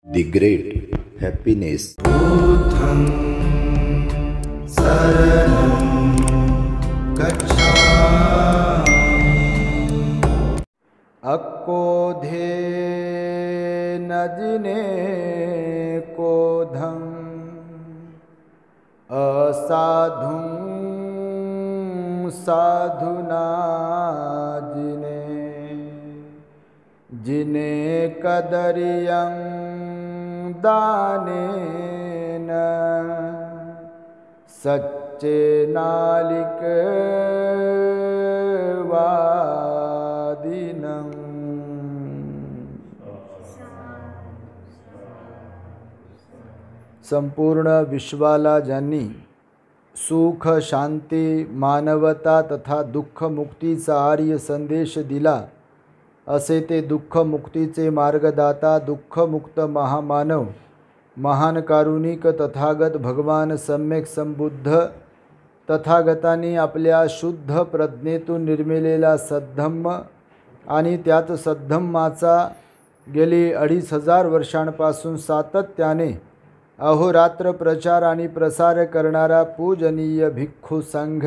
The great happiness. बुद्धं शरणं गच्छामि। अक्कोधे नजिने कोधं असाधुं साधुना जिने जिने कदरियं दानेन सच्चे नालिक वादिनं। संपूर्ण विश्वाला ज्यांनी सुख, शांती, मानवता तथा दुःख मुक्तीचा आर्य संदेश दिला, असे ते दुःख मुक्तीचे मार्गदाता, दुःखमुक्त महामानव, महान कारुणिक तथागत भगवान सम्यक संबुद्ध तथागतांनी आपल्या शुद्ध प्रज्ञेतून निर्मिलेला सद्धम्म आणि त्यात सद्धम्माचा गेली 2500 वर्षांपासून सातत्याने अहोरात्र प्रचार आणि प्रसार करणारा पूजनीय भिक्खू संघ,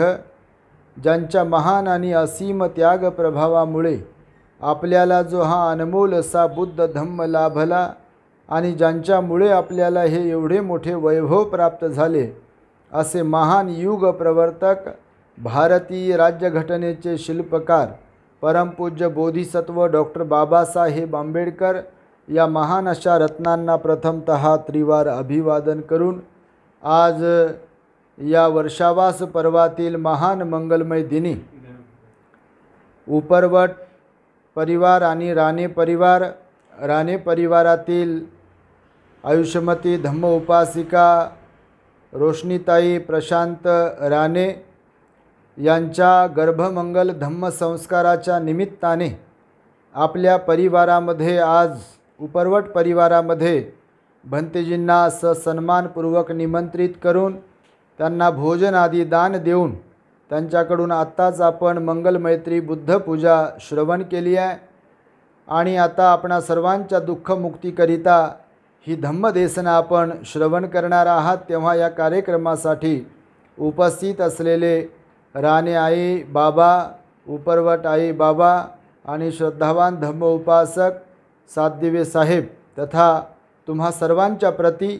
ज्यांच्या महान आणि असीम त्याग प्रभावामुळे आपल्याला जो हा अनमोल असा बुद्ध धम्म लाभला आणि ज्यांच्यामुळे आपल्याला हे एवढे मोठे वैभव प्राप्त झाले, असे महान युग प्रवर्तक, भारतीय राज्यघटनेचे शिल्पकार, परमपूज्य बोधिसत्व डॉक्टर बाबासाहेब आंबेडकर या महान अशा रत्नांना प्रथमतः त्रिवार अभिवादन करून आज या वर्षावास पर्वातील महान मंगलमय दिनी उपरवट परिवार आणि राणे परिवारातील आयुष्यमती धम्म उपासिका रोशनीताई प्रशांत राणे यांच्या गर्भमंगल धम्म संस्काराच्या निमित्ताने आपल्या परिवारामध्ये आज उपरवट परिवारामध्ये भंतेजींना सन्मानपूर्वक निमंत्रित करून त्यांना भोजन आदी दान देऊन त्यांच्याकडून आत्ताच आपण मंगलमैत्री बुद्ध पूजा श्रवण केली आहे आणि आता आपणा सर्वांच्या दुःखमुक्तीकरिता ही धम्मदेशना आपण श्रवण करणार आहात। तेव्हा या कार्यक्रमासाठी उपस्थित असलेले राणे आई बाबा, उपरवट आई बाबा आणि श्रद्धावान धम्म उपासक सातदिवे साहेब तथा तुम्हा सर्वांच्या प्रती,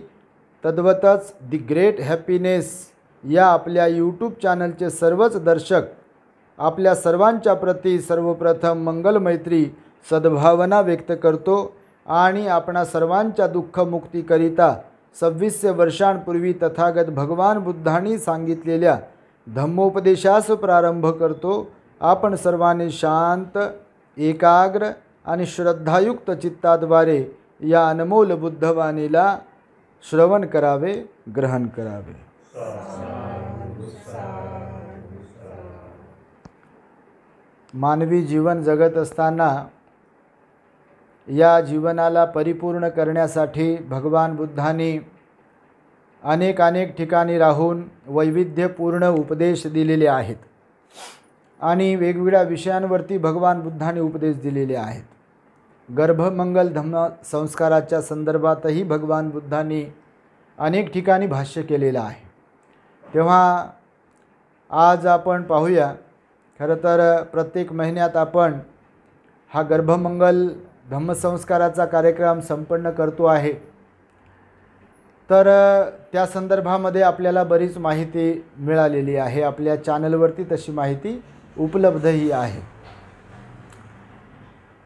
तद्वतच दी ग्रेट हॅपीनेस या आपल्या यूट्यूब चॅनलचे सर्वच दर्शक आपल्या सर्वांच्या प्रती सर्वप्रथम मंगलमैत्री सद्भावना व्यक्त करतो आणि आपणा सर्वांच्या दुःखमुक्तीकरिता 2600 वर्षांपूर्वी तथागत भगवान बुद्धांनी सांगितलेल्या धम्मोपदेशास प्रारंभ करतो। आपण सर्वांनी शांत, एकाग्र आणि श्रद्धायुक्त चित्ताद्वारे या अनमोल बुद्धवाणीला श्रवण करावे, ग्रहण करावे। मानवी जीवन जगत असताना या जीवनाला परिपूर्ण करण्यासाठी भगवान बुद्धांनी अनेक ठिकाणी राहून वैविध्यपूर्ण उपदेश दिलेले आहेत आणि वेगवेगळ्या विषयांवरती भगवान बुद्धांनी उपदेश दिलेले आहेत। गर्भमंगल धम्म संस्काराच्या संदर्भातही भगवान बुद्धांनी अनेक ठिकाणी भाष्य केलेलं आहे। तेव्हा आज आपण पाहूया, खरं तर प्रत्येक महिन्यात आपण हा गर्भमंगल धम्मसंस्काराचा कार्यक्रम संपन्न करतो आहे, तर त्या संदर्भामध्ये आपल्याला बरीच माहिती मिळालेली आहे। आपल्या चॅनलवरती तशी माहिती उपलब्धही आहे।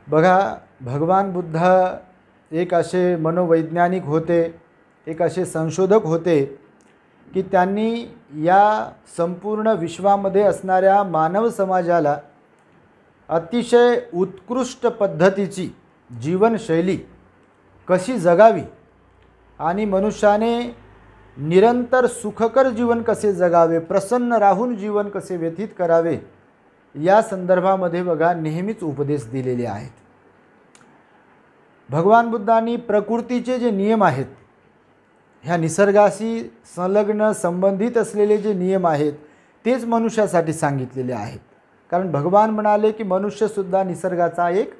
बघा, भगवान बुद्ध एक असे मनोवैज्ञानिक होते, एक असे संशोधक होते की त्यांनी या संपूर्ण विश्वामध्ये असणाऱ्या मानव समाजाला अतिशय उत्कृष्ट पद्धतीची जीवनशैली कशी जगावी आणि मनुष्याने निरंतर सुखकर जीवन कसे जगावे, प्रसन्न राहून जीवन कसे व्यतीत करावे, या संदर्भामध्ये बघा नेहमीच उपदेश दिलेले आहेत। भगवान बुद्धांनी प्रकृतीचे जे नियम आहेत, ह्या निसर्गाशी संलग्न संबंधित असलेले जे नियम आहेत तेच मनुष्यासाठी सांगितलेले आहेत। कारण भगवान म्हणाले की मनुष्यसुद्धा निसर्गाचा एक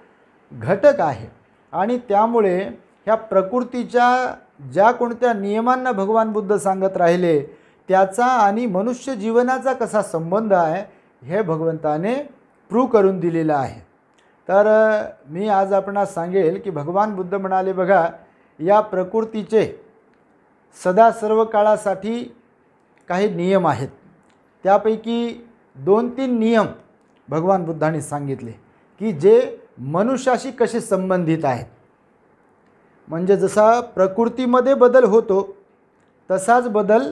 घटक आहे आणि त्यामुळे ह्या प्रकृतीच्या ज्या कोणत्या नियमांना भगवान बुद्ध सांगत राहिले त्याचा आणि मनुष्य जीवनाचा कसा संबंध आहे हे भगवंताने प्रूव्ह करून दिलेलं आहे. तर मी आज आपणास सांगेल की भगवान बुद्ध म्हणाले बघा, या प्रकृतीचे सदा सर्व काळासाठी काही नियम आहेत. त्यापैकी 2-3 नियम भगवान बुद्धांनी सांगितले की जे मनुष्याशी कसे संबंधित आहेत. म्हणजे जसा प्रकृतीमध्ये बदल होतो तसाच बदल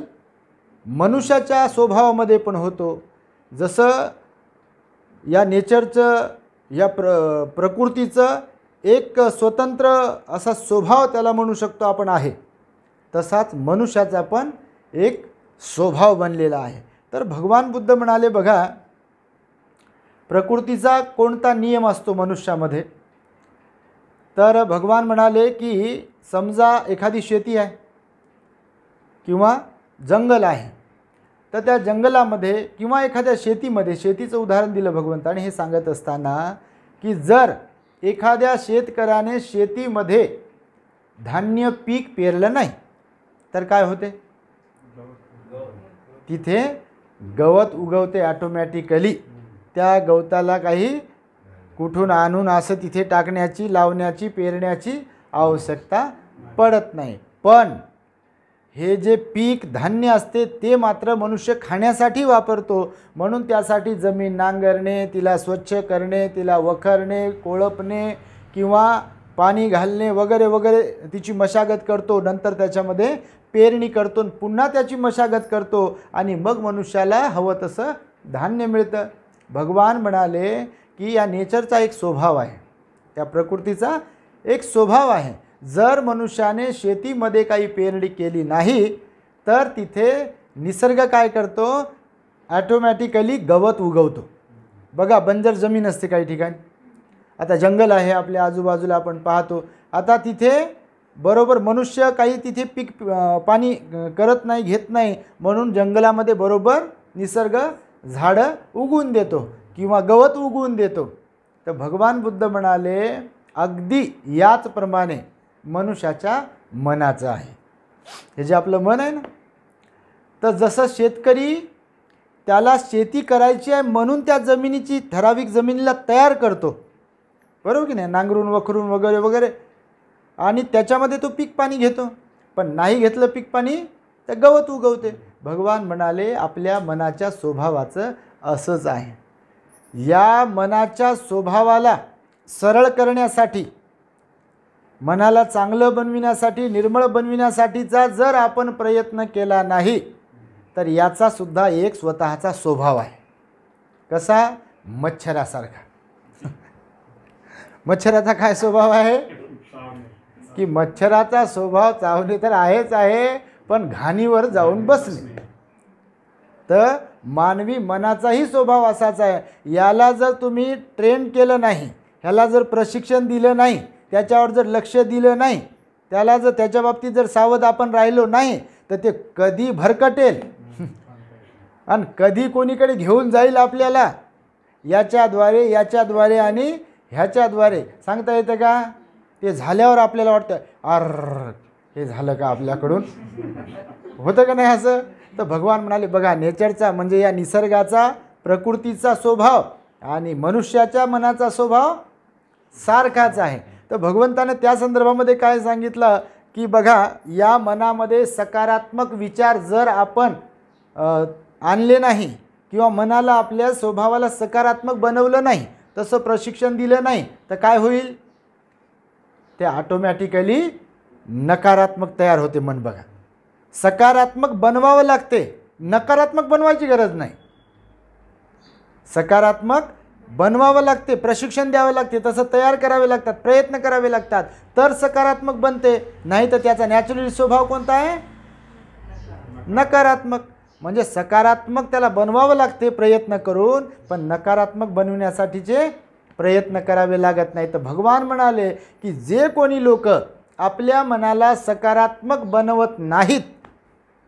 मनुष्याच्या स्वभावामध्ये पण होतो. जसं या नेचरचं या प्रकृतीचं एक स्वतंत्र असा स्वभाव त्याला म्हणू शकतो आपण आहे, तसाच मनुष्याचा पण एक स्वभाव बनलेला आहे. तर भगवान बुद्ध म्हणाले बघा, प्रकृतीचा कोणता नियम असतो मनुष्यामध्ये. तर भगवान म्हणाले की समजा एखादी शेती आहे किंवा जंगल आहे, तर त्या जंगलामध्ये किंवा एखाद्या शेतीमध्ये, शेतीचं उदाहरण दिलं भगवंताने हे सांगत असताना की जर एखाद्या शेतकऱ्याने शेतीमध्ये धान्य पीक पेरलं नाही तर काय होते, तिथे गवत उगवते ऑटोमॅटिकली. त्या गवताला काही कुठून आणून असं तिथे टाकण्याची, लावण्याची, पेरण्याची आवश्यकता पडत नाही. पण हे जे पीक धान्य असते ते मात्र मनुष्य खाण्यासाठी वापरतो. म्हणून त्यासाठी जमीन नांगरणे, तिला स्वच्छ करणे, तिला वखरणे, कोळपणे किंवा पाणी घालणे वगैरे वगैरे तिची मशागत करतो. नंतर त्याच्यामध्ये पेरणी करतो, पुन्हा त्याची मशागत करतो आणि मग मनुष्याला हवं तसं धान्य मिळतं. भगवान म्हणाले की या नेचरचा एक स्वभाव आहे, त्या प्रकृतीचा एक स्वभाव आहे. जर मनुष्याने शेतीमध्ये काही पेरणी केली नाही तर तिथे निसर्ग काय करतो, ॲटोमॅटिकली गवत उगवतो. बघा, बंजर जमीन असते काही ठिकाणी, आता जंगल आहे आपल्या आजूबाजूला आपण पाहतो. आता तिथे बरोबर मनुष्य काही तिथे पीक पाणी करत नाही, घेत नाही, म्हणून जंगलामध्ये बरोबर निसर्ग झाडं उगवून देतो किंवा गवत उगवून देतो. तर भगवान बुद्ध म्हणाले अगदी याचप्रमाणे मनुष्याच्या मनाचं आहे. हे जे आपलं मन आहे ना, तर जसं शेतकरी त्याला शेती करायची आहे म्हणून त्या जमिनीची ठराविक जमिनीला तयार करतो, बरोबर की नाही, नांगरून वखरून वगैरे वगैरे, आणि त्याच्यामध्ये तो पीक पाणी घेतो. पण नाही घेतलं पीक पाणी तर गवत उगवते. भगवान म्हणाले आपल्या मनाच्या स्वभावाचं असंच आहे. या मनाच्या स्वभावाला सरळ करण्यासाठी, मनाला चांगलं बनविण्यासाठी, निर्मळ बनविण्यासाठीचा जर आपण प्रयत्न केला नाही तर याचा सुद्धा एक स्वतःचा स्वभाव आहे. कसा, मच्छरासारखा. मच्छराचा काय स्वभाव आहे की मच्छराचा स्वभाव चावणे तर आहेच आहे, पण घाणीवर जाऊन बसणे. तर मानवी मनाचाही स्वभाव असाच आहे. याला जर तुम्ही ट्रेन केलं नाही, ह्याला जर प्रशिक्षण दिलं नाही, त्याच्यावर जर लक्ष दिलं नाही, त्याला जर त्याच्या बाबतीत जर सावध आपण राहिलो नाही तर ते कधी भरकटेल आणि कधी कोणीकडे घेऊन जाईल आपल्याला, याच्याद्वारे आणि ह्याच्याद्वारे सांगता येतं का. ते झाल्यावर आपल्याला वाटतं अर हे झालं का आपल्याकडून, होतं का नाही असं. तर भगवान म्हणाले बघा, नेचरचा म्हणजे या निसर्गाचा, प्रकृतीचा स्वभाव आणि मनुष्याच्या मनाचा स्वभाव सारखाच आहे. तर भगवंताने त्या संदर्भामध्ये काय सांगितलं की बघा, या मनामध्ये सकारात्मक विचार जर आपण आणले नाही किंवा मनाला, आपल्या स्वभावाला सकारात्मक बनवलं नाही, तसं प्रशिक्षण दिलं नाही तर काय होईल, ते ऑटोमॅटिकली नकारात्मक तयार होते मन. बघा, सकारात्मक बनवावं लागते, नकारात्मक बनवायची गरज नाही. सकारात्मक बनवावं लागते, प्रशिक्षण द्यावं लागते, तसं तयार करावे लागतात, प्रयत्न करावे लागतात, तर सकारात्मक बनते. नाही तर त्याचा नॅचरल स्वभाव कोणता आहे, नकारात्मक. म्हणजे सकारात्मक त्याला बनवावं लागते प्रयत्न करून, पण नकारात्मक बनवण्यासाठीचे प्रयत्न करावे लागत नाही. तर भगवान म्हणाले की जे कोणी लोक आपल्या मनाला सकारात्मक बनवत नाहीत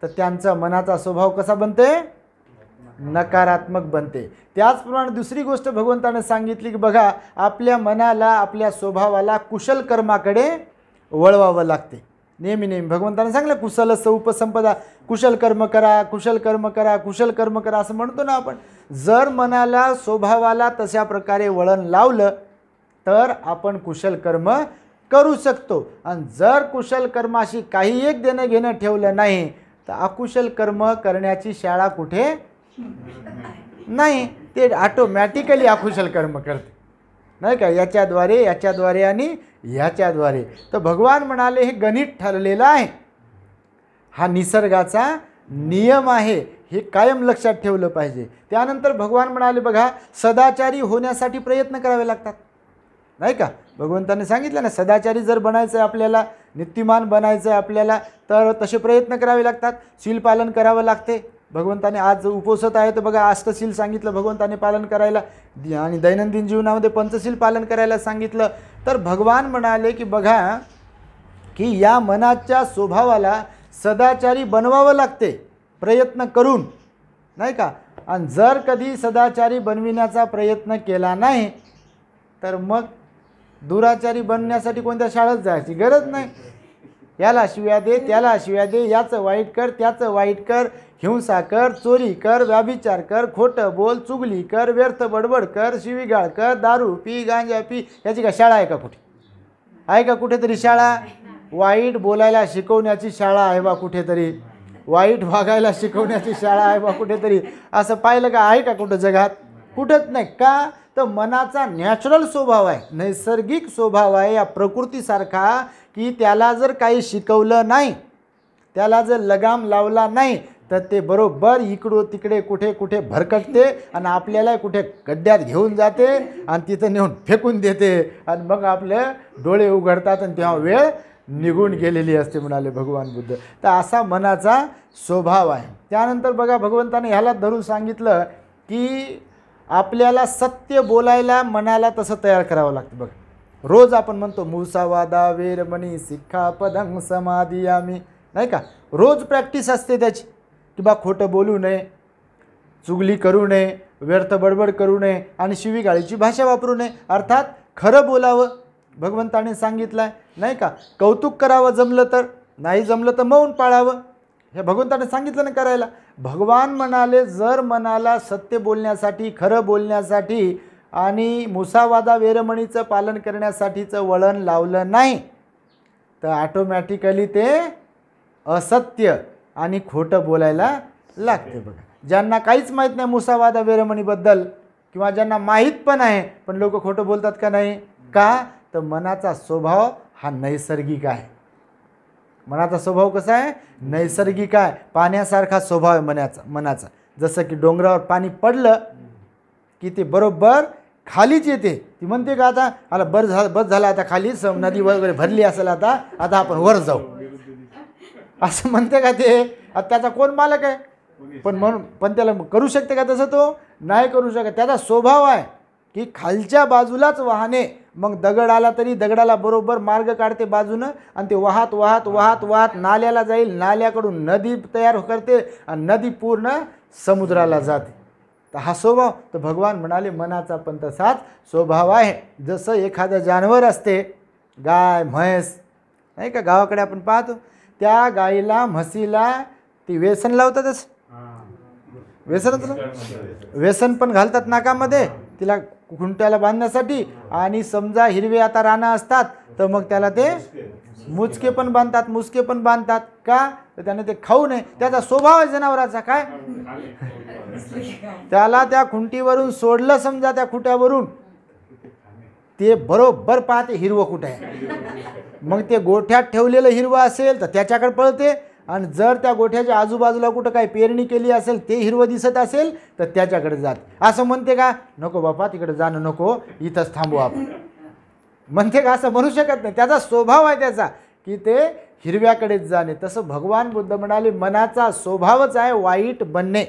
तर त्यांचा मनाचा स्वभाव कसा बनते, नकारात्मक बनते. त्याचप्रमाणे दुसरी गोष्ट भगवंताने सांगितली की बघा, आपल्या मनाला, आपल्या स्वभावाला कुशल कर्माकडे वळवावं लागते. नेहमी नेहमी भगवंताने सांगितलं कुशलस्य उपसंपदा, कुशल कर्म करा, कुशल कर्म करा, कुशल कर्म करा असं म्हणतो ना आपण. जर मनाला स्वभावाला तशा प्रकारे वळण लावलं तर आपण कुशल कर्म करू शकतो. आणि जर कुशल कर्माशी काही एक देणं घेणं ठेवलं नाही तर अकुशल कर्म करण्याची शाळा कुठे नाही. ते ऑटोमॅटिकली अकुशल कर्म करते नाही का, याच्याद्वारे आणि ह्याच्याद्वारे. तर भगवान म्हणाले हे गणित ठरलेलं आहे, हा निसर्गाचा नियम आहे, हे कायम लक्षात ठेवलं पाहिजे. त्यानंतर भगवान म्हणाले बघा सदाचारी होण्यासाठी प्रयत्न करावे लागतात नाही का. भगवंताने सांगितलं ना सदाचारी जर बनायचं आहे आपल्याला, नित्यमान बनायचं आहे आपल्याला, तर तसे प्रयत्न करावे लागतात. शील पालन करावं लागते. भगवंताने आज उपवसत आहे तर बघा अष्टशील सांगितलं भगवंताने पालन करायला, आणि दैनंदिन जीवनामध्ये पंचशील पालन करायला सांगितलं. तर भगवान म्हणाले की बघा की या मनाच्या स्वभावाला सदाचारी बनवावं लागते प्रयत्न करून नाही का. आणि जर कधी सदाचारी बनविण्याचा प्रयत्न केला नाही तर मग दुराचारी बनण्यासाठी कोणत्या शाळेत जायची गरज नाही. याला शिव्या दे, त्याला शिव्या दे, याचं वाईट कर, त्याचं वाईट कर, हिंसा कर, चोरी कर, व्याभिचार कर, खोटं बोल, चुगली कर, व्यर्थ बडबड कर, शिवीगाळ कर, दारू पी, गांजा पी. याची का शाळा आहे का कुठे? आहे का कुठेतरी शाळा? वाईट बोलायला शिकवण्याची शाळा आहे बा कुठेतरी, वाईट वागायला शिकवण्याची शाळा आहे बा कुठेतरी. असं पाहिलं का? आहे का कुठं जगात? कुठंच नाही. का तर मनाचा नॅचरल स्वभाव आहे, नैसर्गिक स्वभाव आहे या प्रकृतीसारखा, की त्याला जर काही शिकवलं नाही, त्याला जर लगाम लावला नाही तर ते बरोबर इकडं तिकडे कुठे कुठे भरकटते आणि आपल्याला कुठे गड्ड्यात घेऊन जाते आणि तिथं नेऊन फेकून देते आणि मग आपले डोळे उघडतात आणि तेव्हा वेळ निघून गेलेली असते म्हणाले भगवान बुद्ध. तर असा मनाचा स्वभाव आहे. त्यानंतर बघा भगवंताने ह्याला धरून सांगितलं की आपल्याला सत्य बोलायला मनाला तसं तयार करावं लागतं. बघा रोज आपण म्हणतो मुसावादा वेरमणी सिक्खापदं समादियामी नाही का. रोज प्रॅक्टिस असते त्याची की बा खोटं बोलू नये, चुगली करू नये, व्यर्थ बडबड करू नये आणि शिवीगाळीची भाषा वापरू नये. अर्थात खरं बोलावं भगवंताने सांगितलं आहे नाही का. कौतुक करावं जमलं तर, नाही जमलं तर मौन पाळावं, हे भगवंताने सांगितलं ना करायला. भगवान म्हणाले जर मनाला सत्य बोलण्यासाठी, खरं बोलण्यासाठी आणि मुसावादा वेरमणीचं पालन करण्यासाठीचं वळण लावलं नाही तर ऑटोमॅटिकली ते असत्य आणि खोटं बोलायला लागते. बघा ज्यांना काहीच माहीत नाही मुसावादा वेरमणीबद्दल किंवा ज्यांना माहीत पण आहे पण लोक खोटं बोलतात का नाही? का तर मनाचा स्वभाव हा नैसर्गिक आहे. मनाचा स्वभाव कसा आहे? नैसर्गिक आहे. पाण्यासारखा स्वभाव आहे मनाचा. जसं की डोंगरावर पाणी पडलं की ते बरोबर खालीच येते. ती म्हणते का आता आला बस झाला आता खाली नदी वगैरे भरली असेल, आता आपण वर जाऊ असं म्हणते का ते? आता त्याचा कोण मालक आहे? पण त्याला करू शकते का तसं? तो नाही करू शकत. त्याचा स्वभाव आहे की खालच्या बाजूलाच वाहने, मग दगड आला तरी दगडाला बरोबर मार्ग काढते बाजूनं आणि ते वाहत वाहत वाहत वाहत नाल्याला जाईल, नाल्याकडून नदी तयार करते आणि नदी पूर्ण समुद्राला जाते. तर हा स्वभाव. तर भगवान म्हणाले मनाचा पण तसाच स्वभाव आहे. जसं एखादं जानवर असते, गाय म्हैस नाही का, गावाकडे आपण पाहतो त्या गाईला म्हशीला ती व्यसन लावतातच. व्यसन पण घालतात नाकामध्ये तिला खुंट्याला बांधण्यासाठी. आणि समजा हिरवे आता रानं असतात तर मग त्याला ते मुचके पण बांधतात. का तर त्याने ते खाऊ नये. त्याचा स्वभाव आहे जनावराचा. काय त्याला त्या खुंटीवरून सोडलं समजा, त्या खुट्यावरून ते बरोबर पाहते हिरवं कुठं आहे. मग ते गोठ्यात ठेवलेलं हिरवं असेल तर त्याच्याकडे पळते, आणि जर त्या गोठ्याच्या आजूबाजूला कुठं काही पेरणी केली असेल ते हिरवं दिसत असेल तर त्याच्याकडे जाते. असं म्हणते का नको बापा तिकडे जाणं नको, इथंच थांबू आपण म्हणते का? असं म्हणू शकत नाही. त्याचा स्वभाव आहे त्याचा की ते हिरव्याकडेच जाणे. तसं भगवान बुद्ध म्हणाले मनाचा स्वभावच आहे वाईट बनणे,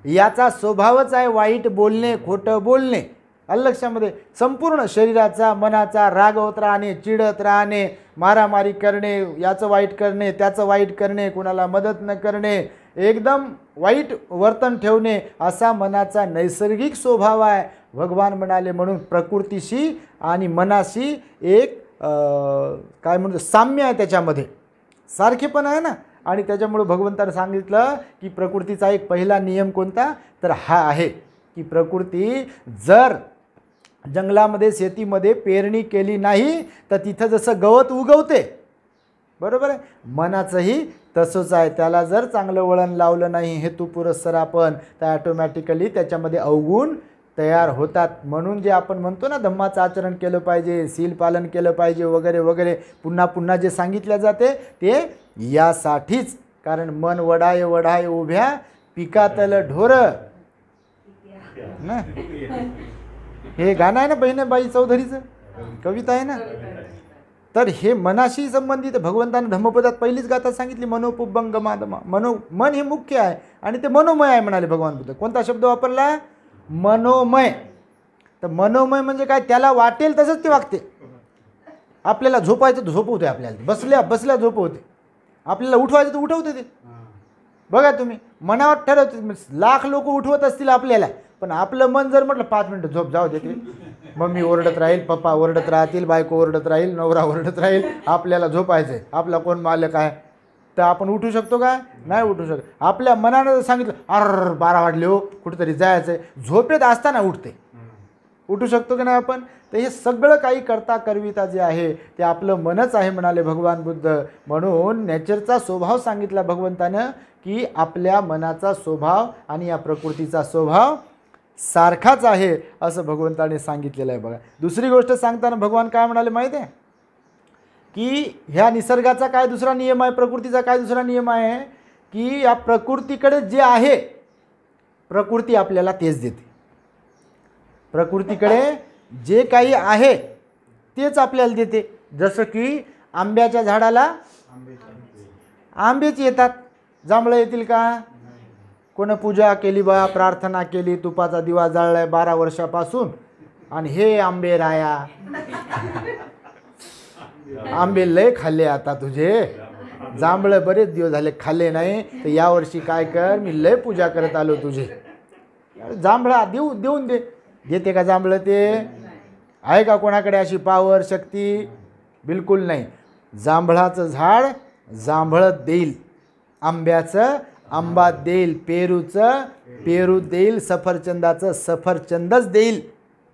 याचा स्वभावच आहे वाईट बोलणे, खोटं बोलणे. लक्षामध्ये संपूर्ण शरीराचा मनाचा रागवत राहणे, चिडत राहणे, मारामारी करणे, याचं वाईट करणे, त्याचं वाईट करणे, कुणाला मदत न करणे, एकदम वाईट वर्तन ठेवणे, असा मनाचा नैसर्गिक स्वभाव आहे. भगवान म्हणाले म्हणून प्रकृतीशी आणि मनाशी एक काय म्हणतो साम्य आहे त्याच्यामध्ये, सारखेपण आहे ना. आणि त्याच्यामुळे भगवंताने सांगितलं की प्रकृतीचा एक पहिला नियम कोणता, तर हा आहे की प्रकृती जर जंगलामध्ये शेतीमध्ये पेरणी केली नाही तर तिथं जसं गवत उगवते, बरोबर आहे, मनाचंही तसंच आहे. त्याला जर चांगलं वळण लावलं नाही हेतुपुरस्सर आपण, तर ॲटोमॅटिकली त्याच्यामध्ये अवगुण तयार होतात. म्हणून जे आपण म्हणतो ना धम्माचं आचरण केलं पाहिजे, शील पालन केलं पाहिजे वगैरे वगैरे, पुन्हा पुन्हा जे सांगितले जाते ते यासाठीच. कारण मन वडाय वडाय उभ्या पिकातल ढोर ना, हे गाणं आहे ना बहिणाबाई चौधरीचं, कविता आहे ना. तर हे मनाशी संबंधित भगवंताने धम्मपदात पहिलीच गाथा सांगितली, मनोपुब्बंगमादमा. मन हे मुख्य आहे आणि ते मनोमय आहे म्हणाले भगवान बुद्ध. कोणता शब्द वापरला, मनोमय. तर मनोमय म्हणजे काय, त्याला वाटेल तसंच ते वागते. आपल्याला झोपायचं तर झोपवते, आपल्याला बसल्या बसल्या झोपवते, आपल्याला उठवायचं तर उठवते ते. बघा तुम्ही मनावर ठरवते, लाख लोक उठवत असतील आपल्याला, पण आपलं मन जर म्हटलं 5 मिनिटं झोप जाऊ देते, मम्मी ओरडत राहील, पप्पा ओरडत राहतील, बायको ओरडत राहील, नवरा ओरडत राहील, आपल्याला झोपायचं आहे, आपला कोण मालक आहे, तर आपण उठू शकतो का, नाही उठू शकत. आपल्या मनानं सांगितलं 12 वाजले हो कुठेतरी जायचं आहे, झोपेत असताना उठते, उठू शकतो की नाही आपण. तर हे सगळं काही करता करविता जे आहे ते आपलं मनच आहे म्हणाले भगवान बुद्ध. म्हणून नेचरचा स्वभाव सांगितला भगवंतानं की आपल्या मनाचा स्वभाव आणि या प्रकृतीचा स्वभाव सारखाच आहे असं भगवंताने सांगितलेलं आहे. बघा दुसरी गोष्ट सांगताना भगवान काय म्हणाले माहिती आहे की ह्या निसर्गाचा काय दुसरा नियम आहे, प्रकृतीचा काय दुसरा नियम आहे की या प्रकृतीकडे जे आहे प्रकृती आपल्याला तेच देते. प्रकृतीकडे जे काही आहे तेच आपल्याला देते. जसं की आंब्याच्या झाडाला आंबेच येतात, जांभळं येतील का. कोण पूजा केली बा, प्रार्थना केली, तुपाचा दिवा जाळलाय 12 वर्षापासून आणि हे आंबे राया, आंबे लय खाल्ले आता तुझे, जांभळं बरेच दिवस झाले खाल्ले नाही, तर यावर्षी काय कर, मी लय पूजा करत आलो तुझे, जांभळा देऊन देते का जांभळं. ते आहे का कोणाकडे अशी पावर शक्ती, बिलकुल नाही. जांभळाचं झाड जांभळं देईल, आंब्याचं आंबा देईल, पेरूचं पेरू देईल, सफरचंदाचं सफरचंदच देईल.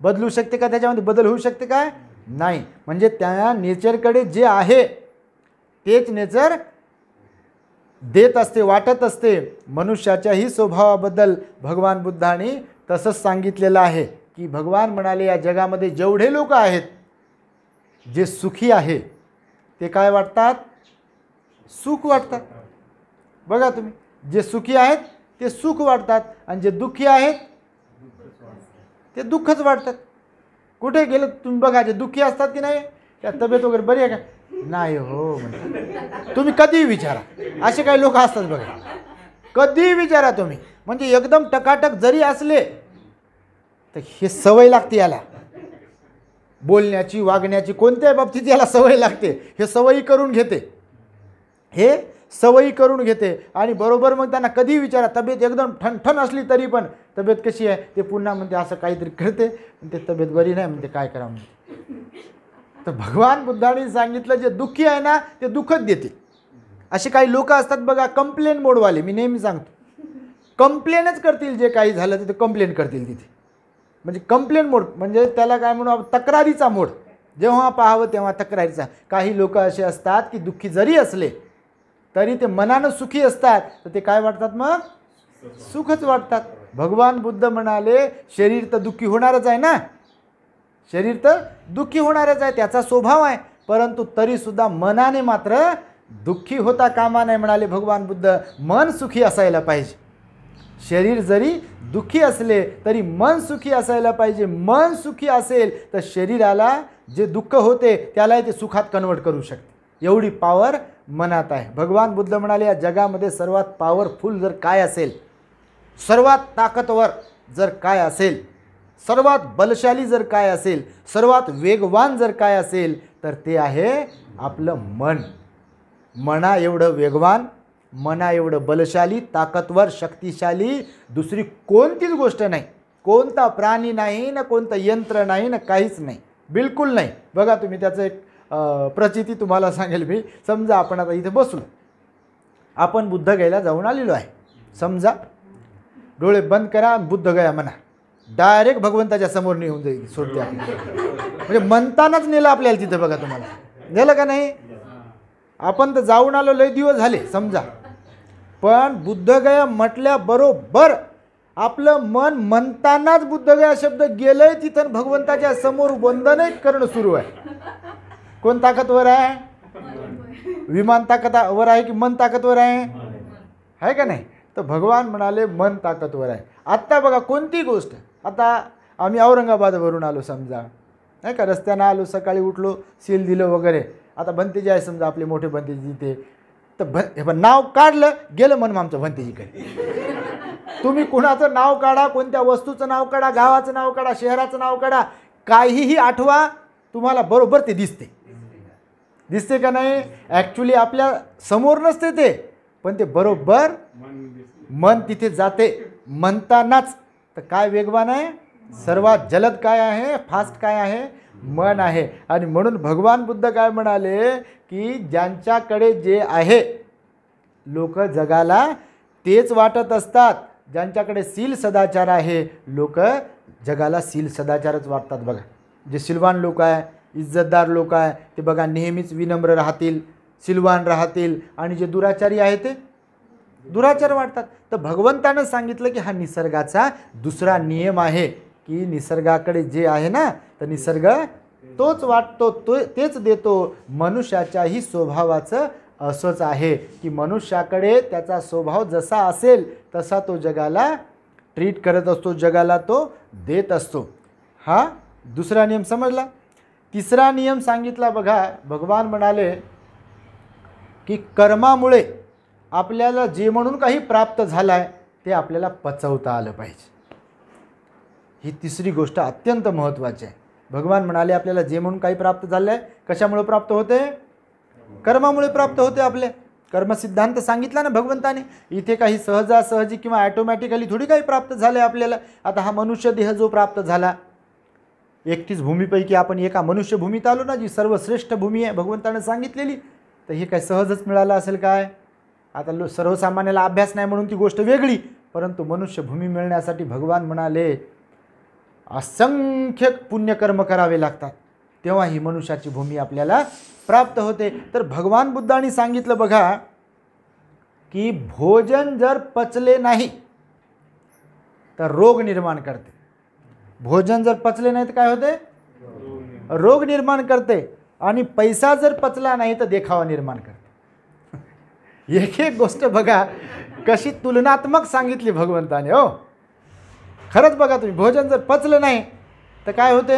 बदलू शकते का, त्याच्यामध्ये बदल होऊ शकते काय, नाही. म्हणजे त्या नेचरकडे जे आहे तेच नेचर देत असते, वाटत असते. मनुष्याच्याही स्वभावाबद्दल भगवान बुद्धाने तसंच सांगितलेलं आहे की भगवान म्हणाले या जगामध्ये जेवढे लोक आहेत जे सुखी आहे ते काय वाटतात, सुख वाटतात. बघा तुम्ही, जे सुखी आहेत ते सुख वाटतात आणि जे दुःखी आहेत ते दुःखच वाटतात. कुठे गेलं तुम्ही बघा, जे दुःखी असतात की नाही, त्या तब्येत वगैरे बरी आहे का, नाही हो म्हणजे तुम्ही कधीही विचारा, असे काही लोक असतात बघा, कधीही विचारा तुम्ही. म्हणजे एकदम टकाटक जरी असले तर हे सवय लागते याला, बोलण्याची वागण्याची कोणत्याही बाबतीत याला सवय लागते. हे सवयी करून घेते, हे सवयी करून घेते. आणि बरोबर मग त्यांना कधी विचारा, तब्येत एकदम ठणठण असली तरी पण तब्येत कशी आहे, ते पुन्हा म्हणते असं काहीतरी करते, ते तब्येत बरी नाही म्हणते, काय करावं म्हणते. तर भगवान बुद्धाने सांगितलं जे दुःखी आहे ना ते दुःखच देते. असे काही लोक असतात बघा, कंप्लेन मोडवाले. मी नेहमी सांगतो कंप्लेनच करतील, जे काही झालं ते कंप्लेन करतील तिथे. म्हणजे कंप्लेन मोड म्हणजे त्याला काय म्हणू, तक्रारीचा मोड. जेव्हा पाहावं तेव्हा तक्रारीचा. काही लोक असे असतात की दुःखी जरी असले तरी ते मनानं सुखी असतात, तर ते काय वाटतात मग, सुखच वाटतात. भगवान बुद्ध म्हणाले शरीर तर दुःखी होणारच आहे ना, शरीर तर दुःखी होणारच आहे, त्याचा स्वभाव आहे, परंतु तरीसुद्धा मनाने मात्र दुःखी होता कामा नये म्हणाले भगवान बुद्ध. मन सुखी असायला पाहिजे. शरीर जरी दुःखी असले तरी मन सुखी असायला पाहिजे. मन सुखी असेल तर शरीराला जे दुःख होते त्यालाही ते सुखात कन्वर्ट करू शकते. एवढी पॉवर मनात आहे. भगवान बुद्ध म्हणाले या जगामध्ये सर्वात पॉवरफुल जर काय असेल, सर्वात ताकदवर जर काय असेल, सर्वात बलशाली जर काय असेल, सर्वात वेगवान जर काय असेल तर ते आहे आपलं मन. मना एवढं वेगवान, मना एवढं बलशाली, ताकदवर, शक्तिशाली दुसरी कोणतीच गोष्ट नाही. कोणता प्राणी नाही ना, कोणतं यंत्र नाही ना, काहीच नाही, बिलकुल नाही. बघा तुम्ही त्याचं एक प्रचिती तुम्हाला सांगेल मी. समजा आपण आता इथे बसलो, आपण बुद्धगयेला जाऊन आलेलो आहे. समजा डोळे बंद करा, बुद्धगया म्हणा, डायरेक्ट भगवंताच्या समोर नेऊन जाईल, सोडते म्हणजे म्हणतानाच नेलं आपल्याला तिथं. बघा तुम्हाला नेलं का नाही? आपण तर जाऊन आलो, लय दिवस झाले समजा, पण बुद्धगया म्हटल्याबरोबर आपलं मन म्हणतानाच बुद्धगया शब्द गेलंय तिथं, भगवंताच्या समोर वंदन करणं सुरू आहे. कोण ताकदवर आहे? विमान ताकदवर आहे की मन ताकदवर आहे का नाही? तर भगवान म्हणाले मन ताकदवर आहे. आत्ता बघा कोणती गोष्ट, आता आम्ही औरंगाबादवरून आलो समजा, नाही का, रस्त्यानं आलो, सकाळी उठलो, सील दिलं वगैरे. आता भंतेजी आहे समजा, आपले मोठे भंतेजी ते, तर नाव काढलं, गेलं मन आमचं भंतेजीकडे. तुम्ही कुणाचं नाव काढा, कोणत्या वस्तूचं नाव काढा, गावाचं नाव काढा, शहराचं नाव काढा, काहीही आठवा, तुम्हाला बरोबर ते दिसते का नाही? ॲक्च्युली आपल्या समोर नसते ते, पण ते बरोबर मन तिथे जाते म्हणतानाच. तर काय वेगवान आहे? सर्वात जलद काय आहे? फास्ट काय आहे? मन आहे. आणि म्हणून भगवान बुद्ध काय म्हणाले की ज्यांच्याकडे जे आहे, लोक जगाला तेच वाटत असतात. ज्यांच्याकडे शील सदाचार आहे, लोक जगाला शील सदाचारच वाटतात. बघा, जे शीलवान लोक आहे, इज्जतदार लोक आहे, ते बघा नेहमीच विनम्र राहतील, शीलवान राहतील. आणि जे दुराचारी आहे ते दुराचार वाटतात. तर भगवंतानं सांगितलं की हा निसर्गाचा दुसरा नियम आहे, की निसर्गाकडे जे आहे ना, तर निसर्ग तोच वाटतो, तेच देतो. मनुष्याच्याही स्वभावाचं असंच आहे की मनुष्याकडे त्याचा स्वभाव जसा असेल तसा तो जगाला ट्रीट करत असतो, जगाला तो देत असतो. हा दुसरा नियम समजला. तिसरा नियम सांगितला बघा, भगवान म्हणाले की कर्मामुळे आपल्याला जे म्हणून काही प्राप्त झालं आहे ते आपल्याला पचवता आलं पाहिजे. ही तिसरी गोष्ट अत्यंत महत्त्वाची आहे. भगवान म्हणाले आपल्याला जे म्हणून काही प्राप्त झालं आहे, कशामुळे प्राप्त होते? कर्मामुळे प्राप्त होते. आपले कर्मसिद्धांत सांगितला ना भगवंताने. इथे काही सहजासहजी किंवा ॲटोमॅटिकली थोडी काही प्राप्त झालं आहे आपल्याला. आता हा मनुष्य देह जो प्राप्त झाला, 31 भूमीपैकी आपण एका मनुष्य भूमीत आलो ना, जी सर्वश्रेष्ठ भूमी आहे भगवंताने सांगितलेली. तर हे काय सहजच मिळालं असेल काय? आता सर्वसामान्याला अभ्यास नाही म्हणून ती गोष्ट वेगळी, परंतु मनुष्य भूमी मिळण्यासाठी भगवान म्हणाले असंख्य पुण्यकर्म करावे लागतात, तेव्हा ही मनुष्याची भूमी आपल्याला प्राप्त होते. तर भगवान बुद्धांनी सांगितलं बघा की भोजन जर पचले नाही तर रोग निर्माण करते. भोजन जर पचले नाही तर काय होते? रोग निर्माण करते. आणि पैसा जर पचला नाही तर देखावा निर्माण करते. एक एक गोष्ट बघा कशी तुलनात्मक सांगितली भगवंताने. हो, खरंच बघा तुम्ही, भोजन जर पचलं नाही तर काय होते?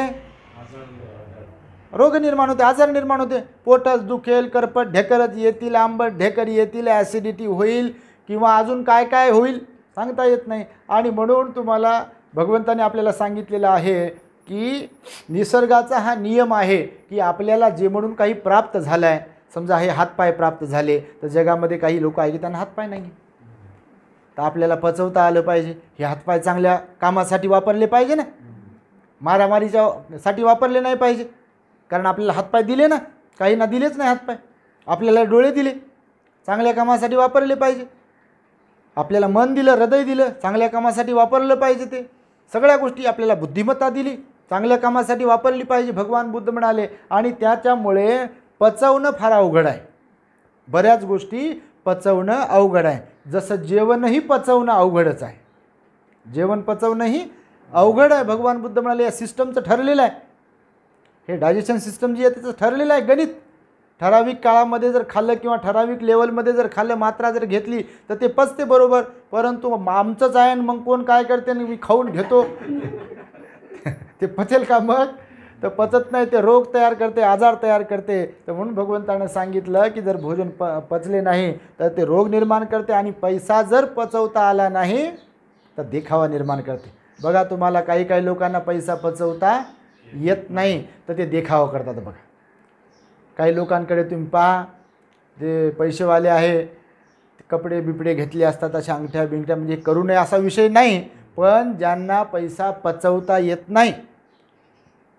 रोग निर्माण होते, आजार निर्माण होते. पोटच दुखेल, करपट ढेकरच येतील, आंबट ढेकर येतील, ॲसिडिटी होईल किंवा अजून काय काय होईल सांगता येत नाही. आणि म्हणून तुम्हाला भगवंताने आपल्याला सांगितलेलं आहे की निसर्गाचा हा नियम आहे की आपल्याला जे म्हणून काही प्राप्त झालं आहे, समजा हे हातपाय प्राप्त झाले, तर जगामध्ये काही लोक आहे की त्यांना हातपाय नाही, तर आपल्याला पचवता आलं पाहिजे. हे हातपाय चांगल्या कामासाठी वापरले पाहिजे ना, मारामारीच्यासाठी वापरले नाही पाहिजे. कारण आपल्याला हातपाय दिले ना, काहींना दिलेच नाही हातपाय. आपल्याला डोळे दिले, चांगल्या कामासाठी वापरले पाहिजे. आपल्याला मन दिलं, हृदय दिलं, चांगल्या कामासाठी वापरलं पाहिजे. ते सगळ्या गोष्टी आपल्याला बुद्धिमत्ता दिली, चांगल्या कामासाठी वापरली पाहिजे, भगवान बुद्ध म्हणाले. आणि त्याच्यामुळे पचवणं फार अवघड आहे. बऱ्याच गोष्टी पचवणं अवघड आहे. जसं जेवणही पचवणं अवघडच आहे. जेवण पचवणंही अवघड आहे. भगवान बुद्ध म्हणाले या सिस्टमचं ठरलेलं आहे, हे डायजेशन सिस्टम जी आहे त्याचं ठरलेलं आहे गणित. ठराविक काळामध्ये जर खाल्लं किंवा ठराविक लेवलमध्ये जर खाल्लं, मात्रा जर घेतली तर ते पचते बरोबर. परंतु आमचंच आहे, मग कोण काय करते, मी खाऊन घेतो ते पचेल का? मग तर पचत नाही, ते रोग तयार करते, आजार तयार करते. तर म्हणून भगवंतानं सांगितलं की जर भोजन पचले नाही तर ते रोग निर्माण करते. आणि पैसा जर पचवता आला नाही तर देखावा निर्माण करते. बघा तुम्हाला काही काही लोकांना पैसा पचवता येत नाही तर ते देखावा करतात. बघा काही लोकांकडे तुम्ही पहा, जे पैसेवाले आहे, कपडे बिपडे घेतले असतात, अशा अंगठ्या बिंगठ्या, म्हणजे करू नये असा विषय नाही, पण ज्यांना पैसा पचवता येत नाही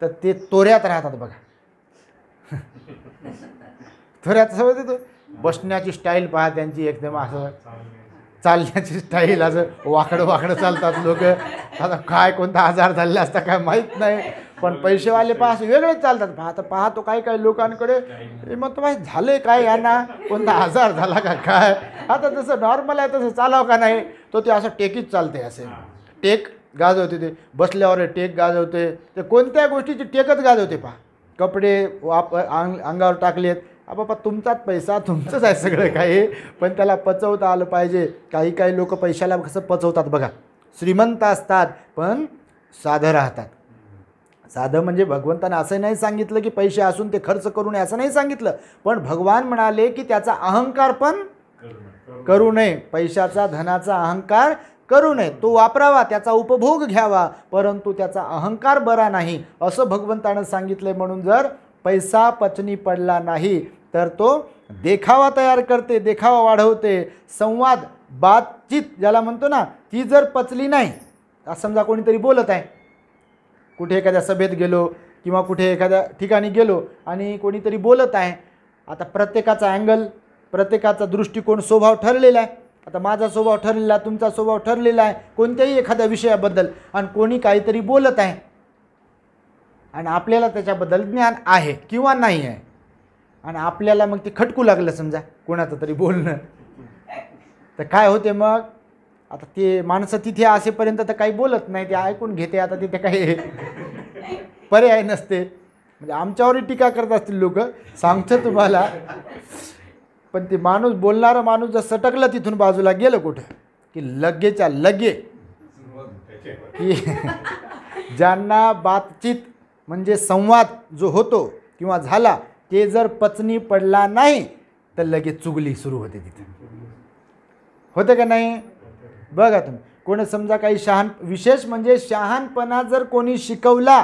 तर ते तोऱ्यात राहतात. बघा थोड्यात सवय देतो. बसण्याची स्टाईल पहा त्यांची एकदम असं, चालण्याची स्टाईल असं वाकडं वाकडं चालतात लोक. आता काय कोणता आजार झालेला असता काय माहीत नाही, पण पैसेवाले पहा असं वेगळेच चालतात. पाहतो काही लोकांकडे मग माहीत झालंय काय यांना, कोणता आजार झाला का काय. आता जसं नॉर्मल आहे तसं चालावं का नाही, तो ते असं टेकीच चालते. असे टेक गाजवते, ते बसल्यावर टेक गाजवते, ते कोणत्या गोष्टीची टेकच गाजवते. पहा कपडे अंगावर टाकलेत, बाबा तुमचाच पैसा, तुमचंच आहे सगळं काही, पण त्याला पचवता आलं पाहिजे. काही लोक पैशाला कसं पचवतात बघा. श्रीमंत असतात पण साधं राहतात. साधं म्हणजे भगवंताने असं नाही सांगितलं की पैसे असून ते खर्च करू नये, असं नाही सांगितलं. पण भगवान म्हणाले की त्याचा अहंकार पण करू नये. पैशाचा धनाचा अहंकार करू नये. तो वापरावा, त्याचा उपभोग घ्यावा, परंतु त्याचा अहंकार बरा नाही असं भगवंतानं सांगितलं. म्हणून जर पैसा पचनी पडला नाही तर तो देखावा तयार करते, देखावा वाढवते. संवाद बातचीत ज्याला म्हणतो ना, ती जर पचली नाही, समजा कोणीतरी बोलत आहे, कुठे एखाद्या सभेत गेलो किंवा कुठे एखाद्या ठिकाणी गेलो आणि कोणीतरी बोलत आहे. आता प्रत्येकाचा अँगल, प्रत्येकाचा दृष्टिकोन, स्वभाव ठरलेला आहे. आता माझा स्वभाव ठरलेला, तुमचा स्वभाव ठरलेला आहे कोणत्याही एखाद्या विषयाबद्दल, आणि कोणी काहीतरी बोलत आहे आणि आपल्याला त्याच्याबद्दल ज्ञान आहे किंवा नाही आहे, आणि आपल्याला मग ते खटकू लागलं समजा कोणाचं तरी बोलणं, तर काय होते मग. आता ते माणसं तिथे असेपर्यंत तर काही बोलत नाही, ते ऐकून घेते. आता तिथे काही पर्याय नसते. म्हणजे आमच्यावरही टीका करत असतील लोक, सांगतं तुम्हाला. पण ते माणूस, बोलणारा माणूस जर सटकलं तिथून बाजूला गेलं कुठं, की लगेच्या लगे की ज्यांना बातचीत म्हणजे संवाद जो होतो किंवा झाला ते जर पचनी पडला नाही तर लगेच चुगली सुरू होते. तिथे होते का नाही बघा तुम्ही. कोणी समजा काही विशेष म्हणजे शहाणपणा जर कोणी शिकवला,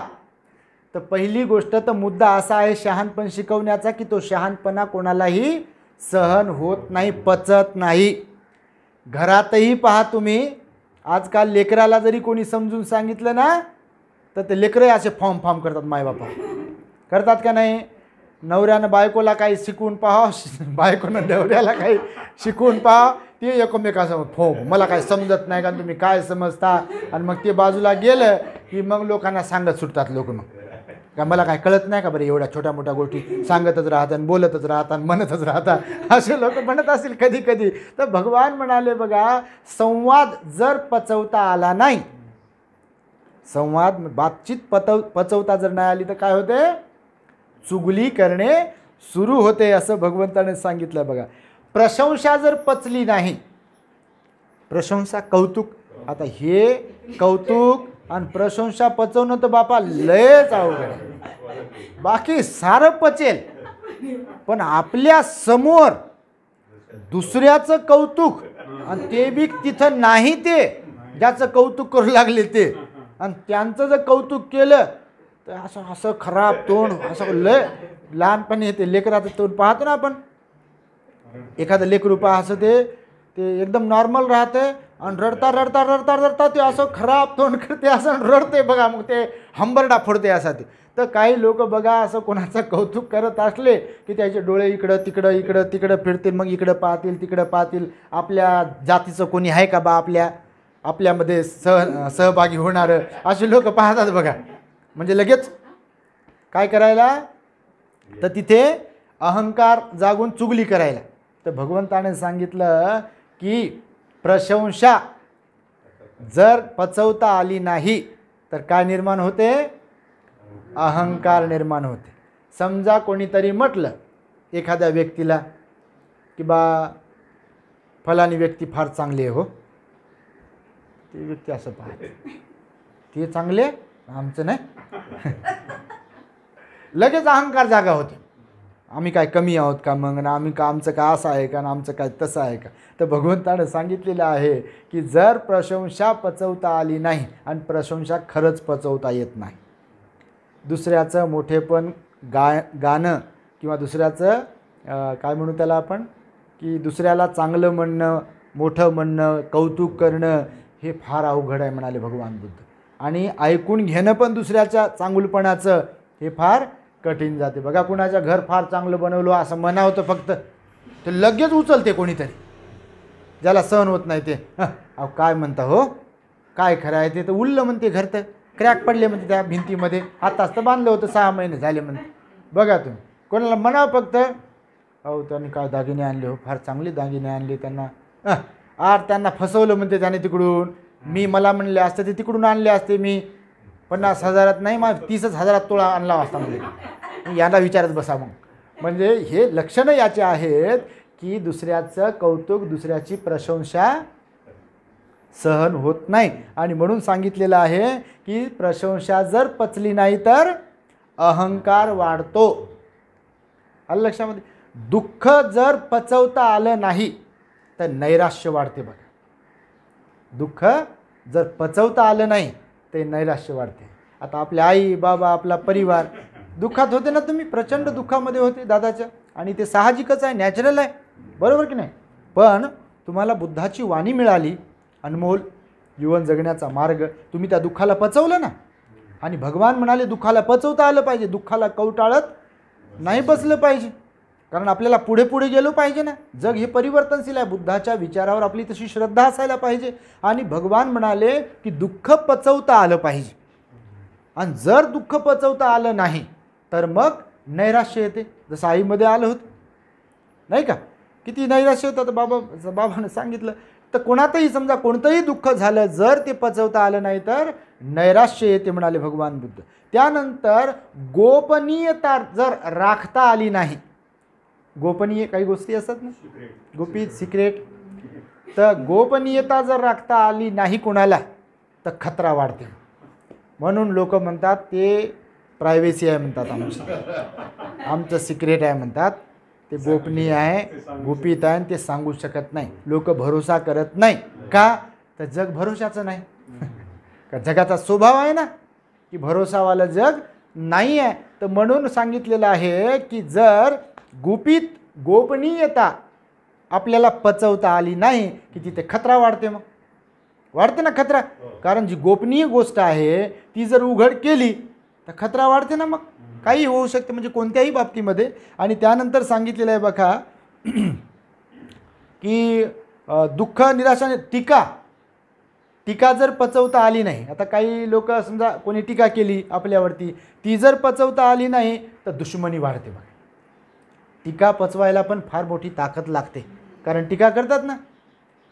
तर पहिली गोष्ट तर मुद्दा असा आहे शहाणपण शिकवण्याचा की तो शहाणपणा कोणालाही सहन होत नाही, पचत नाही. घरातही पहा तुम्ही, आजकाल लेकराला जरी कोणी समजून सांगितलं ना, तर ते लेकरं असे फॉर्म करतात. मायबापा करतात का नाही. नवऱ्यानं बायकोला काही शिकवून पहा, बायकोनं नवऱ्याला काही शिकवून पहा, ते एकमेकासमोर फॉर्म, मला काय समजत नाही का, तुम्ही काय समजता. आणि मग ते बाजूला गेलं की मग लोकांना सांगत सुटतात लोक. मग का मला काय कळत नाही का बरं, एवढ्या छोट्या मोठ्या गोष्टी सांगतच राहतात, बोलतच राहतात, म्हणतच राहतात, असे लोक म्हणत असतील कधी कधी. तर भगवान म्हणाले बघा, संवाद जर पचवता आला नाही, संवाद बातचीत पचवता जर नाही आली तर काय होते, चुगली करणे सुरू होते, असं भगवंताने सांगितलं बघा. प्रशंसा जर पचली नाही, प्रशंसा कौतुक, आता हे कौतुक आणि प्रशंसा पचवणं तर बापा लयच अवघड आहे. बाकी सारं पचेल, पण आपल्या समोर दुसऱ्याचं कौतुक, आणि ते बी तिथं नाही ते ज्याचं कौतुक करू लागले ते, आणि त्यांचं जर कौतुक केलं तर असं असं खराब तोंड, असं लय लहानपणी येते लेकराचं तोंड पाहतो ना आपण. एखादं लेकरू पहा असं ते एकदम नॉर्मल राहते आणि रडता रडता रडता रडता ते असं खराब तोंड करते, असं रडते बघा, मग ते हंबरडा फोडते असा ते. तर काही लोक बघा असं कोणाचं कौतुक करत असले की त्याचे डोळे इकडं तिकडं फिरतील, मग इकडं पाहतील तिकडं पाहतील. आपल्या जातीचं कोणी आहे का बा आपल्यामध्ये सहभागी होणारं, असे लोक पाहतात बघा. म्हणजे लगेच काय करायला, तर तिथे अहंकार जागून चुगली करायला. तर भगवंताने सांगितलं की प्रशंसा जर पचवता आली नाही तर काय निर्माण होते, अहंकार निर्माण होते. समजा कोणीतरी म्हटलं एखाद्या व्यक्तीला की बा फलानी व्यक्ती फार चांगली आहे हो, ती व्यक्ती असं पाहते, ते चांगले आमचं नाही, लगेच अहंकार जागा होते. आम्ही काय कमी आहोत का मग, ना आम्ही का आमचं काय असं आहे का, ना आमचं काय तसं आहे का. तर भगवंतानं सांगितलेलं आहे की जर प्रशंसा पचवता आली नाही, आणि प्रशंसा खरंच पचवता येत नाही, दुसऱ्याचं मोठेपण गाणं किंवा दुसऱ्याचं काय म्हणू त्याला आपण, की दुसऱ्याला चांगलं म्हणणं, मोठं म्हणणं, कौतुक करणं, हे फार अवघड आहे म्हणाले भगवान बुद्ध. आणि ऐकून घेणं पण दुसऱ्याच्या चांगुलपणाचं हे फार कठीण जाते. बघा कुणाच्या घर फार चांगलं बनवलं असं म्हणावं तर फक्त ते लगेच उचलते कोणीतरी, ज्याला सहन होत नाही ते. अहो काय म्हणता हो, काय खरं आहे ते तर उरलं म्हणते, घर तर क्रॅक पडले म्हणते त्या भिंतीमध्ये, आताच तर बांधलं होतं 6 महिने झाले म्हणते. बघा तुम्ही कोणाला म्हणावं फक्त, अहो त्यांनी काय दागिने आणले हो, फार चांगले दागिने आणले त्यांना, त्यांना फसवलं म्हणते त्याने तिकडून, मला म्हणले असते ते तिकडून आणले असते, मी 50,000 नाही मग 30,000 तोळा आणला असता म्हणजे. याला विचारत बसा मग. म्हणजे हे लक्षणं याचे आहेत की दुसऱ्याचं कौतुक, दुसऱ्याची प्रशंसा सहन होत नाही. आणि म्हणून सांगितलेलं आहे की प्रशंसा जर पचली नाही तर अहंकार वाढतो. आलं लक्षामध्ये. दुःख जर पचवता आलं नाही तर नैराश्य वाढते. बघा दुःख जर पचवता आलं नाही ते नैराश्य वाढते. आता आपल्या आई बाबा, आपला परिवार दुःखात होते ना, तुम्ही प्रचंड दुःखामध्ये होते दादाच्या, आणि ते साहजिकच आहे, नॅचरल आहे, बरोबर की नाही. पण तुम्हाला बुद्धाची वाणी मिळाली, अनमोल जीवन जगण्याचा मार्ग, तुम्ही त्या दुःखाला पचवलं ना. आणि भगवान म्हणाले दुःखाला पचवता आलं पाहिजे, दुःखाला कवटाळत नाही बसलं पाहिजे, कारण आपल्याला पुढे पुढे गेलो पाहिजे ना. जग हे परिवर्तनशील आहे, बुद्धाच्या विचारावर आपली तशी श्रद्धा असायला पाहिजे. आणि भगवान म्हणाले की दुःख पचवता आलं पाहिजे, आणि जर दुःख पचवता आलं नाही तर मग नैराश्य येते, जसं आईमध्ये आलं होतं नाही का. किती नैराश्य होतं. तर बाबानं सांगितलं तर कोणातही समजा कोणतंही दुःख झालं, जर ते पचवता आलं नाही तर नैराश्य येते म्हणाले भगवान बुद्ध. त्यानंतर गोपनीयता जर राखता आली नाही, गोपनीय काही गोष्टी असतात ना, गुपित सिक्रेट, तर गोपनीयता जर राखता आली नाही कोणाला तर खतरा वाढते. म्हणून लोक म्हणतात ते प्रायव्हसी आहे म्हणतात, आमचं सिक्रेट आहे म्हणतात, ते गोपनीय आहे, गुपित आहे, ते सांगू शकत नाही. लोक भरोसा करत नाही का, तर जग भरोशाचं नाही. का जगाचा स्वभाव आहे ना की भरोसावालं जग नाही आहे. तर म्हणून सांगितलेलं आहे की जर गुपित गोपनीयता आपल्याला पचवता आली नाही की तिथे खतरा वाढते. मग वाढते ना खतरा, कारण जी गोपनीय गोष्ट आहे ती जर उघड केली तर खतरा वाढते ना, मग काही होऊ शकते, म्हणजे कोणत्याही बाबतीमध्ये. आणि त्यानंतर सांगितलेलं आहे बघा की दुःख, निराशा, टीका जर पचवता आली नाही. आता काही लोक समजा कोणी टीका केली आपल्यावरती, ती जर पचवता आली नाही तर दुश्मनी वाढते. बघा टीका पचवायला पण फार मोठी ताकद लागते, कारण टीका करतात ना,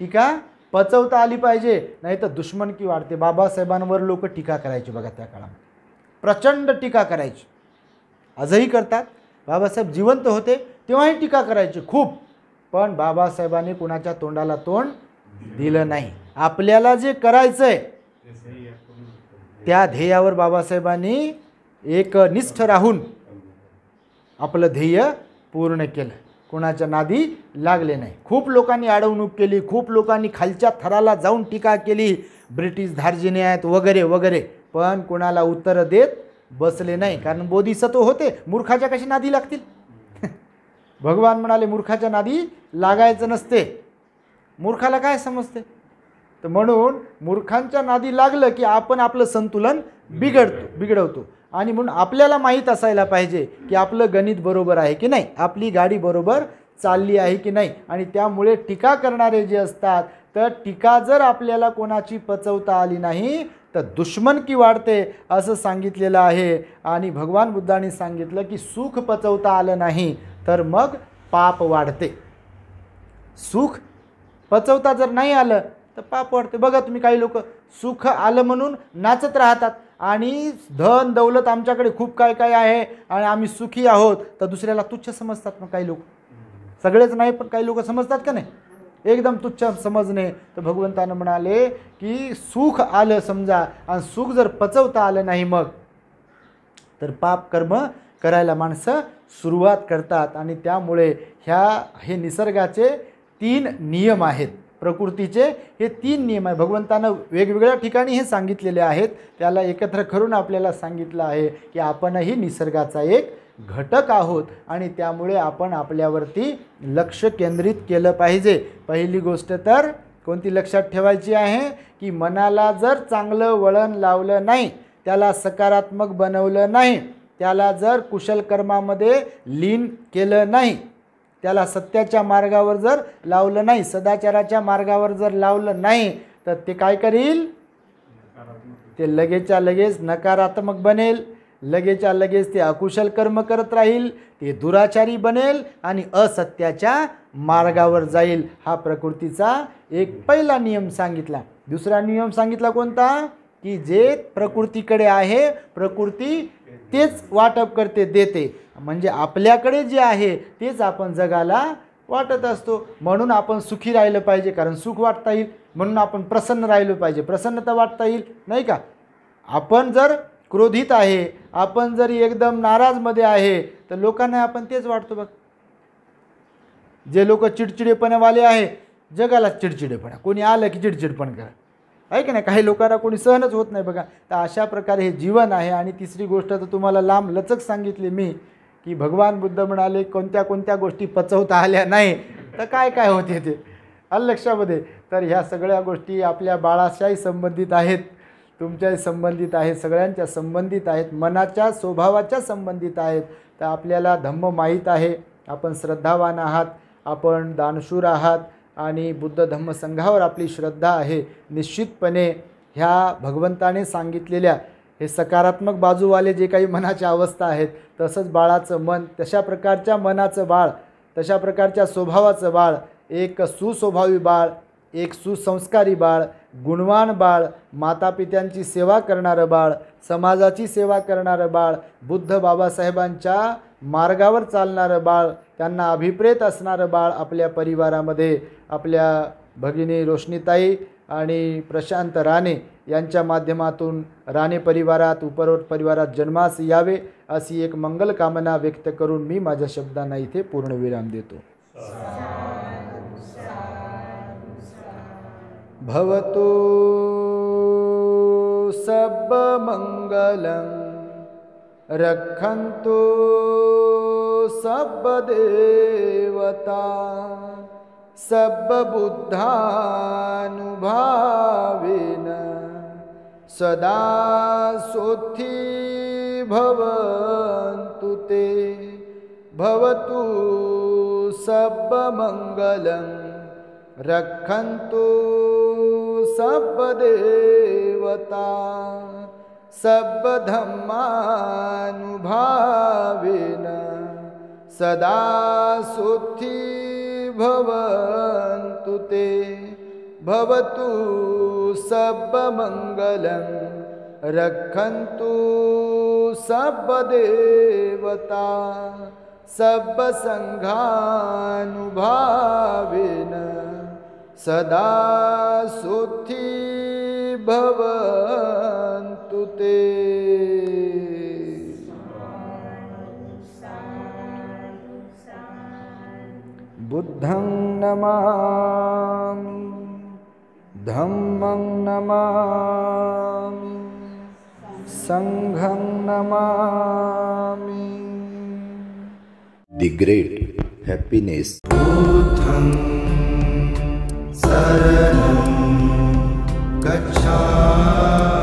टीका पचवता आली पाहिजे, नाही तर दुश्मनकी वाढते. बाबासाहेबांवर लोक टीका करायचे बघा, त्या काळामध्ये प्रचंड टीका करायची, आजही करतात. बाबासाहेब जिवंत होते तेव्हाही टीका करायची खूप, पण बाबासाहेबांनी कुणाच्या तोंडाला तोंड दिलं नाही. आपल्याला जे करायचंय त्या ध्येयावर बाबासाहेबांनी एकनिष्ठ राहून आपलं ध्येय पूर्ण केलं, कोणाच्या नादी लागले नाही. खूप लोकांनी अडवणूक केली, खूप लोकांनी खालच्या थराला जाऊन टीका केली, ब्रिटिश धार्जिणे आहेत वगैरे वगैरे, पण कोणाला उत्तर देत बसले नाही, कारण बोधिसत्व होते. मूर्खाच्या कशी नादी लागतील. भगवान म्हणाले मूर्खाच्या नादी लागायचं नसते, मूर्खाला काय समजते. तर म्हणून मूर्खांच्या नादी लागलं की आपण आपलं संतुलन बिघडवतो. आणि म्हणून आपल्याला माहीत असायला पाहिजे की आपलं गणित बरोबर आहे की नाही, आपली गाडी बरोबर चालली आहे की नाही. आणि त्यामुळे टीका करणारे जे असतात, तर टीका जर आपल्याला कोणाची पचवता आली नाही तर दुश्मनकी वाढते असं सांगितलेलं आहे. आणि भगवान बुद्धांनी सांगितलं की सुख पचवता आलं नाही तर मग पाप वाढते. सुख पचवता जर नाही आलं तर पाप वाढते. बघा तुम्ही काही लोक सुख आलं म्हणून नाचत राहतात, आणि धन दौलत आमच्याकडे खूप काय काय आहे आणि आम्ही सुखी आहोत, तर दुसऱ्याला तुच्छ समजतात. मग काही लोक, सगळेच नाही पण काही लोक समजतात का नाही, एकदम तुच्छ समजणे. तर भगवंतानं म्हणाले की सुख आलं समजा आणि सुख जर पचवता आलं नाही मग तर पाप कर्म करायला माणसं सुरुवात करतात. आणि त्यामुळे हे निसर्गाचे 3 नियम आहेत, प्रकृतीचे हे 3 नियम आहे. भगवंतानं वेगवेगळ्या ठिकाणी हे सांगितलेले आहेत, त्याला एकत्र करून आपल्याला सांगितलं आहे की आपणही निसर्गाचा एक घटक आहोत, आणि त्यामुळे आपण आपल्यावरती लक्ष केंद्रित केलं पाहिजे. पहिली गोष्ट तर कोणती लक्षात ठेवायची आहे की मनाला जर चांगलं वळण लावलं नाही, त्याला सकारात्मक बनवलं नाही त्याला जर कुशल कर्मामध्ये लीन केलं नाही, त्याला सत्याच्या मार्गावर जर लावलं नाही, सदाचाराच्या मार्गावर जर लावलं नाही, तर ते काय करील? ते लगेचच्या लगेच नकारात्मक बनेल, लगेचच्या लगेच ते अकुशल कर्म करत राहील, ते दुराचारी बनेल आणि असत्याच्या मार्गावर जाईल. हा प्रकृतीचा एक पहिला नियम सांगितला. दुसरा नियम सांगितला कोणता? की जे प्रकृतीकडे आहे, प्रकृती तेच वाटप करते, देते. म्हणजे आपल्याकडे जे आहे तेच आपण जगाला वाटत असतो. म्हणून आपण सुखी राहिलं पाहिजे, कारण सुख वाटता येईल. म्हणून आपण प्रसन्न राहिलं पाहिजे, प्रसन्नता वाटता येईल, नाही का? आपण जर क्रोधित आहे, आपण जर एकदम नाराजमध्ये आहे, तर लोकांना आपण तेच वाटतो. बघ, जे लोक चिडचिडेपणावाले आहे, जगाला चिडचिडेपणा, कोणी आलं की चिडचिडपण करा, आहे की नाही? काही लोकांना कोणी सहनच होत नाही बघा. तर अशा प्रकारे हे जीवन आहे. आणि तिसरी गोष्ट तर तुम्हाला लांब लचक सांगितली मी, की भगवान बुद्ध म्हणाले कोणत्या कोणत्या गोष्टी पचवता आल्या नाही तर काय काय होते ते लक्षामध्ये. तर ह्या सगळ्या गोष्टी आपल्या बाळाशाही संबंधित आहेत, तुमच्याही संबंधित आहेत, सगळ्यांच्या संबंधित आहेत, मनाच्या स्वभावाच्या संबंधित आहेत. तर आपल्याला धम्म माहीत आहे, आपण श्रद्धावान आहात, आपण दानशूर आहात आणि बुद्ध धम्म संघावर आपली श्रद्धा आहे. निश्चितपणे ह्या भगवंताने सांगितलेल्या हे सकारात्मक बाजूवाले जे काही मनाच्या अवस्था आहेत, तसंच बाळाचं मन, तशा प्रकारच्या मनाचं बाळ, तशा प्रकारच्या स्वभावाचं बाळ, एक सुस्वभावी बाळ, एक सुसंस्कारी बाळ, गुणवान बाळ, मातापित्यांची सेवा करणारं बाळ, समाजाची सेवा करणारं बाळ, बुद्ध बाबासाहेबांच्या मार्गावर चालणारं बाळ, त्यांना अभिप्रेत असणारं बाळ आपल्या परिवारामध्ये, आपल्या भगिनी रोशनीताई आणि प्रशांत राणे यांच्या माध्यमातून राणे परिवारात, उपरोट परिवारात जन्मास यावे, अशी एक मंगल कामना व्यक्त करून मी माझ्या शब्दांना इथे पूर्णविराम देतो. भवतु सब मंगलं रक्षन्तु सब देवता सब बुद्धानुभावेन सदा सोथी भवन्तु ते. भवतु सब मंगलं रक्षन्तु सब देवता सब धम्मानुभावेन सदा सुखी भवन्तु ते. भवतु सब मंगलं रक्षन्तु सब देवता सब संघानुभावेन सदा सुखी भवन्तु ते. बुद्धं नमामि, धम्मं नमामि, संघं नमामि. The great happiness. बुद्धं शरणं गच्छामि.